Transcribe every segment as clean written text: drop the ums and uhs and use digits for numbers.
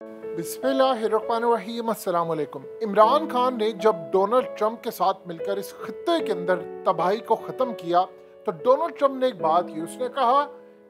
बिस्मिल्लाहिर्रहमानिर्रहीम। अस्सलाम वालेकुम। इमरान खान ने जब डोनाल्ड ट्रंप के साथ मिलकर इस खित्ते के अंदर तबाही को ख़त्म किया तो डोनाल्ड ट्रंप ने एक बात की। उसने कहा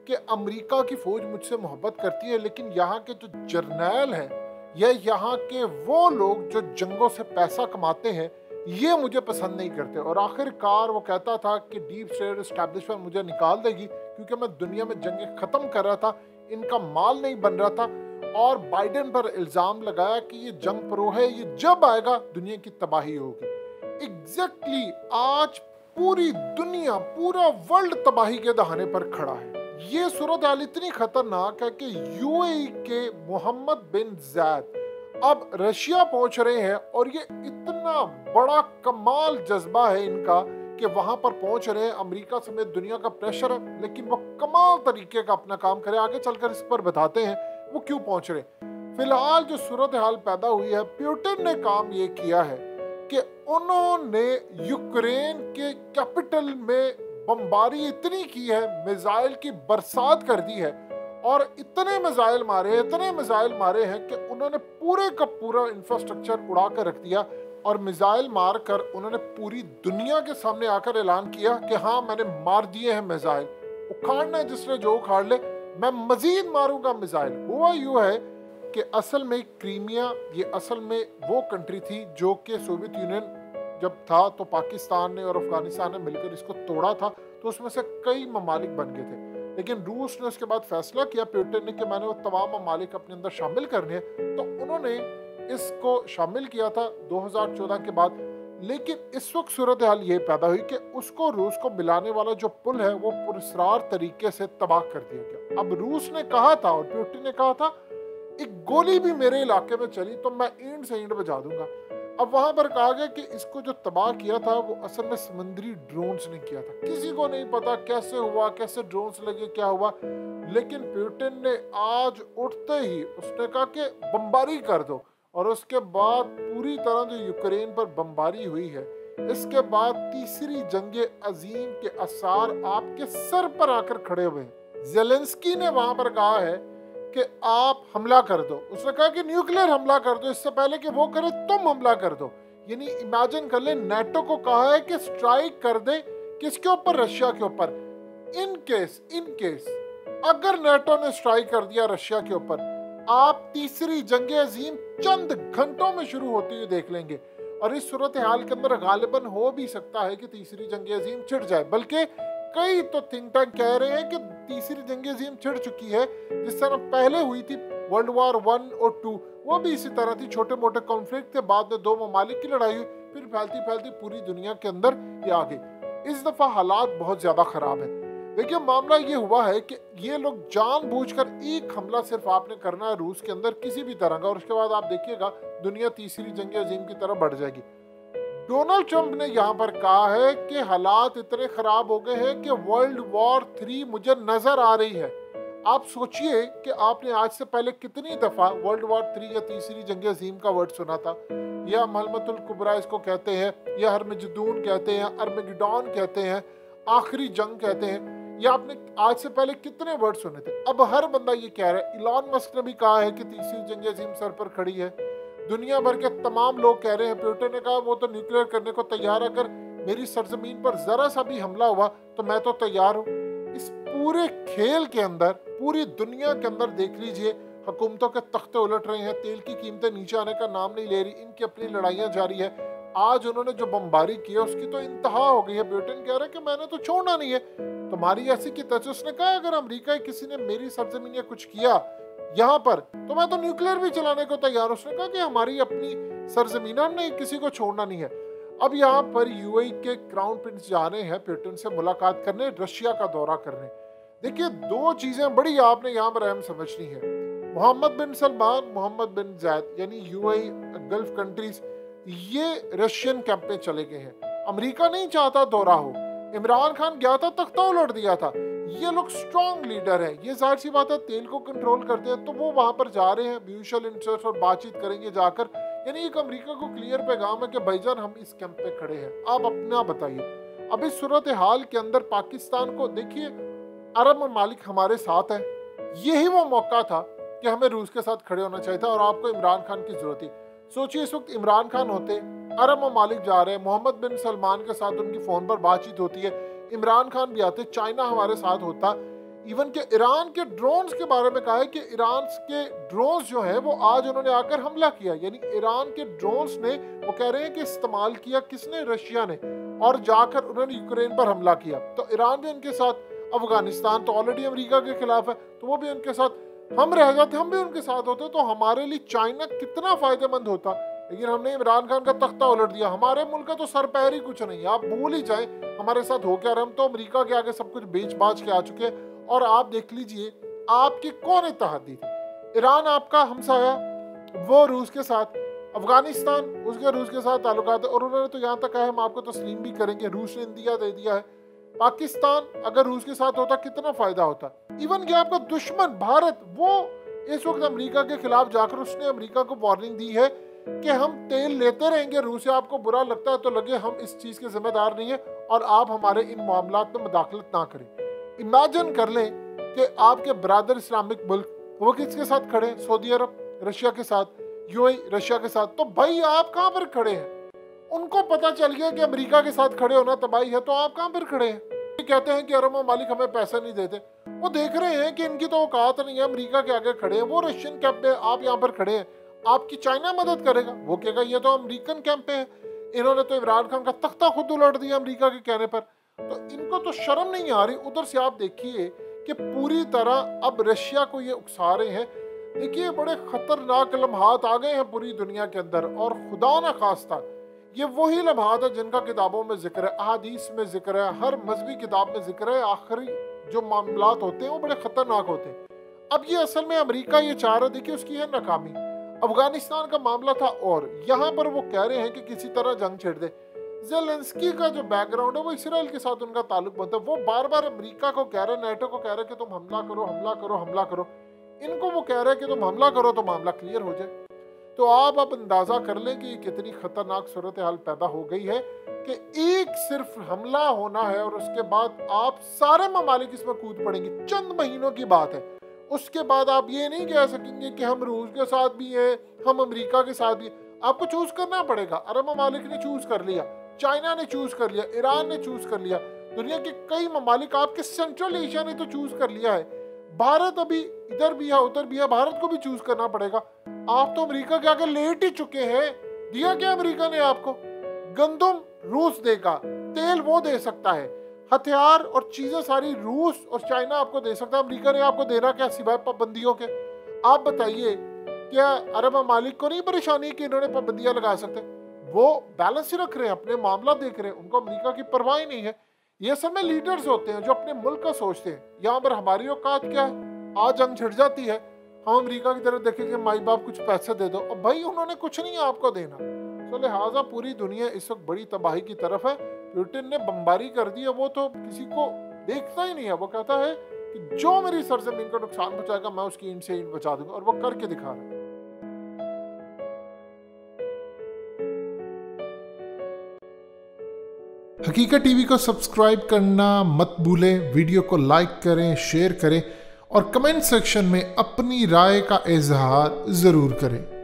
कि अमेरिका की फ़ौज मुझसे मोहब्बत करती है, लेकिन यहाँ के जो जर्नैल हैं या यहाँ के वो लोग जो जंगों से पैसा कमाते हैं ये मुझे पसंद नहीं करते। और आखिरकार वो कहता था कि डीप स्टेट एस्टैब्लिशमेंट मुझे निकाल देगी क्योंकि मैं दुनिया में जंगें ख़त्म कर रहा था, इनका माल नहीं बन रहा था। और बाइडेन पर इल्जाम लगाया कि ये जंग प्रो है, ये जब आएगा दुनिया की तबाही होगी। एग्जैक्टली आज पूरी दुनिया, पूरा वर्ल्ड तबाही के दहाने पर खड़ा है। ये सूरत हाल इतनी खतरनाक है कि यूएई के मोहम्मद बिन जायद अब रशिया पहुंच रहे हैं और ये इतना बड़ा कमाल जज्बा है इनका कि वहां पर पहुंच रहे हैं। अमेरिका समेत दुनिया का प्रेशर है, लेकिन वो कमाल तरीके का अपना काम करे। आगे चलकर इस पर बताते हैं वो क्यों पहुंच रहे। फिलहाल जो सूरत हाल पैदा हुई है, पुतिन ने काम ये किया है कि उन्होंने यूक्रेन के कैपिटल में बमबारी इतनी की है, मिसाइल की बरसात कर दी है और इतने मिसाइल मारे हैं कि उन्होंने पूरे का पूरा इंफ्रास्ट्रक्चर उड़ा कर रख दिया। और मिसाइल मार कर उन्होंने पूरी दुनिया के सामने आकर ऐलान किया कि हाँ, मैंने मार दिए हैं मिसाइल। उखाड़ना है जिसने जो उखाड़ ले, मैं मजीद मारूंगा मिसाइल। हुआ यूं है कि असल में क्रीमिया ये असल में वो कंट्री थी जो कि सोवियत यूनियन जब था तो पाकिस्तान ने और अफगानिस्तान ने मिलकर इसको तोड़ा था, तो उसमें से कई ममालिक बन गए थे। लेकिन रूस ने उसके बाद फैसला किया पुतिन ने कि मैंने वो तमाम ममालिक अपने अंदर शामिल करने हैं, तो उन्होंने इसको शामिल किया था 2014 के बाद। लेकिन इस वक्त सूरत हाल ये पैदा हुई कि उसको रूस को मिलाने वाला जो पुल है वो पुरस्रार तरीके से तबाह कर दिया गया। अब रूस ने कहा था और पुतिन ने कहा था एक गोली भी मेरे इलाके में चली तो मैं ईंट से ईंट बजा दूंगा। अब वहां पर कहा गया कि इसको जो तबाह किया था वो असल में समुद्री ड्रोन्स ने किया था। किसी को नहीं पता कैसे हुआ, कैसे ड्रोन्स लगे, क्या हुआ। लेकिन पुतिन ने आज उठते ही उसने कहा कि बमबारी कर दो, और उसके बाद पूरी तरह जो यूक्रेन पर बमबारी हुई है, इसके बाद तीसरी जंग अजीम के आसार आपके सर पर आकर खड़े हुए हैं। ज़ेलेंस्की ने वहां पर कहा है कि आप हमला कर दो। उसने कहा कि न्यूक्लियर हमला कर दो, इससे पहले कि वो करे तुम हमला कर दो। यानी इमेजिन कर ले, नेटो को कहा है कि स्ट्राइक कर दे किसके ऊपर, रशिया के ऊपर। इन केस अगर नेटो ने स्ट्राइक कर दिया रशिया के ऊपर, आप तीसरी जंग अजीम चंद घंटों में शुरू होती हुई देख लेंगे। और इस सूरत हाल के अंदर गालिबन हो भी सकता है कि तीसरी जंग अजीम छिड़ जाए, बल्कि कई तो थिंक टैंक कह रहे हैं कि तीसरी जंग अजीम छिड़ चुकी है। जिस तरह पहले हुई थी वर्ल्ड वार 1 और 2, वो भी इसी तरह थी, छोटे मोटे कॉन्फ्लिक्ट थे, बाद में दो ममालिक की लड़ाई हुई, फिर फैलती पूरी दुनिया के अंदर ये आ गई। इस दफा हालात बहुत ज्यादा खराब है। देखिए मामला ये हुआ है कि ये लोग जानबूझकर एक हमला सिर्फ आपने करना है रूस के अंदर किसी भी तरह का, और उसके बाद आप देखिएगा दुनिया तीसरी जंग अजीम की तरफ बढ़ जाएगी। डोनाल्ड ट्रंप ने यहाँ पर कहा है कि हालात इतने खराब हो गए हैं कि वर्ल्ड वॉर 3 मुझे नजर आ रही है। आप सोचिए कि आपने आज से पहले कितनी दफा वर्ल्ड वॉर 3 या तीसरी जंग अजीम का वर्ड सुना था, या महलमतुल कुबरा इसको कहते हैं, या हरमजदून कहते हैं, अर्मगेडॉन कहते हैं, आखिरी जंग कहते हैं, या आपने आज से पहले कितने वर्ड सुने थे। अब हर बंदा ये कह रहा है। इलॉन मस्क ने भी कहा है कि तीसरी जंग अजीम सर पर खड़ी है। दुनिया भर के तमाम लोग कह रहे हैं। पुतिन ने कहा वो तो न्यूक्लियर करने को तैयार है, अगर मेरी सरजमीन पर जरा सा भी हमला हुआ तो मैं तो तैयार हूँ। इस पूरे खेल के अंदर पूरी दुनिया के अंदर देख लीजिए, हुकूमतों के तख्ते उलट रहे हैं, तेल की कीमतें नीचे आने का नाम नहीं ले रही, इनकी अपनी लड़ाइयाँ जारी है। आज उन्होंने जो बमबारी की है उसकी तो इंतहा हो गई है। पुतिन कह रहा है कि मैंने तो छोड़ना नहीं है, तुम्हारी ऐसी की तैसी। उसने कहा अगर अमेरिका किसी ने मेरी सरजमीन या कुछ किया यहाँ पर तो मैं तो न्यूक्लियर भी चलाने को तैयार। उसने कहा कि हमारी अपनी सरजमीन, हमने किसी को छोड़ना नहीं है। अब यहाँ पर यूएई के क्राउन प्रिंस जा रहे हैं पुतिन से मुलाकात करने, रशिया का दौरा करने। देखिए दो चीजें बड़ी आपने यहाँ पर अहम समझनी है। मोहम्मद बिन सलमान, मोहम्मद बिन जायद यानी यूएई गल्फ कंट्रीज, ये रशियन कैंप में चले गए हैं। अमेरिका नहीं चाहता दौरा हो, इमरान खान गया था, तख्ता उलट दिया था। ये लोग स्ट्रॉन्ग लीडर हैं, ये जाहिर सी बात है तेल को कंट्रोल करते हैं, तो वो वहां पर जा रहे हैं, म्यूचुअल इंटरेस्ट और बातचीत करेंगे जाकर। यानी एक अमेरिका को क्लियर पैगाम है कि भाईजान हम इस कैंप पे खड़े हैं, आप अपना बताइए। अब इस सूरत हाल के अंदर पाकिस्तान को देखिए, अरब ममालिक हमारे साथ हैं। यही वो मौका था कि हमें रूस के साथ खड़े होना चाहिए था और आपको इमरान खान की जरूरत थी। सोचिए इस वक्त इमरान खान होते, अरब ममालिक जा रहे हैं, मोहम्मद बिन सलमान के साथ उनकी फोन पर बातचीत होती है, इमरान खान भी आते, चाइना हमारे साथ होता। इवन के ईरान के ड्रोन्स के बारे में कहा है कि ईरान के ड्रोन्स जो है वो आज उन्होंने आकर हमला किया, यानी ईरान के ड्रोन्स ने, वो कह रहे हैं कि इस्तेमाल किया किसने, रशिया ने, और जाकर उन्होंने यूक्रेन पर हमला किया। तो ईरान भी उनके साथ, अफगानिस्तान तो ऑलरेडी अमेरिका के खिलाफ है तो वो भी उनके साथ, हम रह जाते, हम भी उनके साथ होते तो हमारे लिए चाइना कितना फायदेमंद होता। लेकिन हमने इमरान खान का तख्ता उलट दिया, हमारे मुल्क का तो सर पैर ही कुछ नहीं है, आप भूल ही जाए हमारे साथ हो क्या रहा। हम तो अमेरिका के आगे सब कुछ बेच बाच के आ चुके हैं। और आप देख लीजिए आपकी कौन इत्तेहादी थी, ईरान आपका हमसाया, वो रूस के साथ, अफगानिस्तान उसके रूस के साथ ताल्लुकात है और उन्होंने तो यहाँ तक कहा हम आपको तस्लीम भी करेंगे, रूस ने इंदिया दे दिया है। पाकिस्तान अगर रूस के साथ होता कितना फायदा होता। इवन कि आपका दुश्मन भारत, वो इस वक्त अमेरिका के खिलाफ जाकर उसने अमेरिका को वार्निंग दी है कि हम तेल लेते रहेंगे रूस से, आपको बुरा लगता है तो लगे हम इस चीज के जिम्मेदार नहीं है और आप हमारे इन मामलात में मुदाखलत ना करें। इमेजिन कर लें कि आपके ब्रादर इस्लामिक मुल्क वो किसके साथ खड़े हैं, सऊदी अरब रशिया के साथ, यूएई रशिया के साथ, तो भाई आप कहाँ पर खड़े हैं। उनको पता चल गया कि अमेरिका के साथ खड़े होना तबाही है, तो आप कहाँ पर खड़े हैं। कहते हैं कि अरब ममालिक हमें पैसे नहीं देते, वो देख रहे हैं कि इनकी तो औकात नहीं है, अमेरिका के आगे खड़े हैं, वो रशियन कैंप पे, आप यहाँ पर खड़े हैं, आपकी चाइना मदद करेगा, वो कहेगा ये तो अमेरिकन कैंप पे है। इन्होंने तो इमरान खान का तख्ता खुद उलट दिया अमेरिका के कहने पर, तो इनको तो शर्म नहीं आ रही। उधर से आप देखिए कि पूरी तरह अब रशिया को ये उकसा रहे हैं। देखिए बड़े खतरनाक लम्हात आ गए हैं पूरी दुनिया के अंदर, और खुदा ना खास्ता ये वही लम्हात है जिनका किताबों में जिक्र है, अहादीस में जिक्र है, हर मजहबी किताब में जिक्र है। आखिरी जो मामलात होते हैं वो बड़े खतरनाक होते हैं। अब ये असल में अमेरिका ये चाह रहा, देखिए उसकी है नाकामी। अफगानिस्तान का मामला था और यहाँ पर वो कह रहे हैं कि किसी तरह जंग छेड़ दे। ज़ेलेंस्की का जो बैकग्राउंड है वो इसराइल के साथ उनका ताल्लुक बनता है, वो बार बार अमेरिका को कह रहे, नेटो को कह रहे कि तुम हमला करो, हमला करो, हमला करो। इनको वो कह रहे हैं कि तुम हमला करो तो मामला क्लियर हो जाए। तो आप अब अंदाजा कर लें कि कितनी खतरनाक सूरत हाल पैदा हो गई है कि एक सिर्फ हमला होना है और उसके बाद आप सारे ममालिक इसमें कूद पड़ेंगे। चंद महीनों की बात है, उसके बाद आप ये नहीं कह सकेंगे कि हम रूस के साथ भी हैं, हम अमेरिका के साथ भी। आपको चूज करना पड़ेगा। अरब ममालिक ने चूज कर लिया, चाइना ने चूज कर लिया, ईरान ने चूज कर लिया, दुनिया के कई ममालिक, आपके सेंट्रल एशिया ने तो चूज कर लिया है। भारत अभी इधर भी है उधर भी है, भारत को भी चूज करना पड़ेगा। आप तो अमेरिका के आगे लेट ही चुके हैं। दिया क्या अमेरिका ने आपको? गंदम रूस देगा, तेल वो दे सकता है, हथियार और चीजें सारी रूस और चाइना आपको दे सकता है। अमेरिका ने आपको देना क्या सिवाय पाबंदियों के? आप बताइए, क्या अरब ममालिक को नहीं परेशानी कि इन्होंने पाबंदियां लगा सकते? वो बैलेंस ही रख रहे हैं, अपने मामला देख रहे हैं, उनको अमेरिका की परवाह ही नहीं है। ये सब में लीडर्स होते हैं जो अपने मुल्क का सोचते हैं। यहाँ पर हमारी औकात क्या है? आज जंग छिड़ जाती है, हम अमेरिका की तरफ देखेंगे, माई बाप कुछ पैसे दे दो, अब भाई उन्होंने कुछ नहीं आपको देना। तो लिहाजा पूरी दुनिया इस वक्त बड़ी तबाही की तरफ है। पुतिन ने बमबारी कर दी है, वो तो किसी को देखता ही नहीं है। वो कहता है कि जो मेरी सरजमीन को नुकसान पहुंचाएगा मैं उसकी ईंट से ईंट बचा दूंगा, और वो करके दिखा रहा है। हकीकत टीवी को सब्सक्राइब करना मत भूलें, वीडियो को लाइक करें, शेयर करें और कमेंट सेक्शन में अपनी राय का इजहार ज़रूर करें।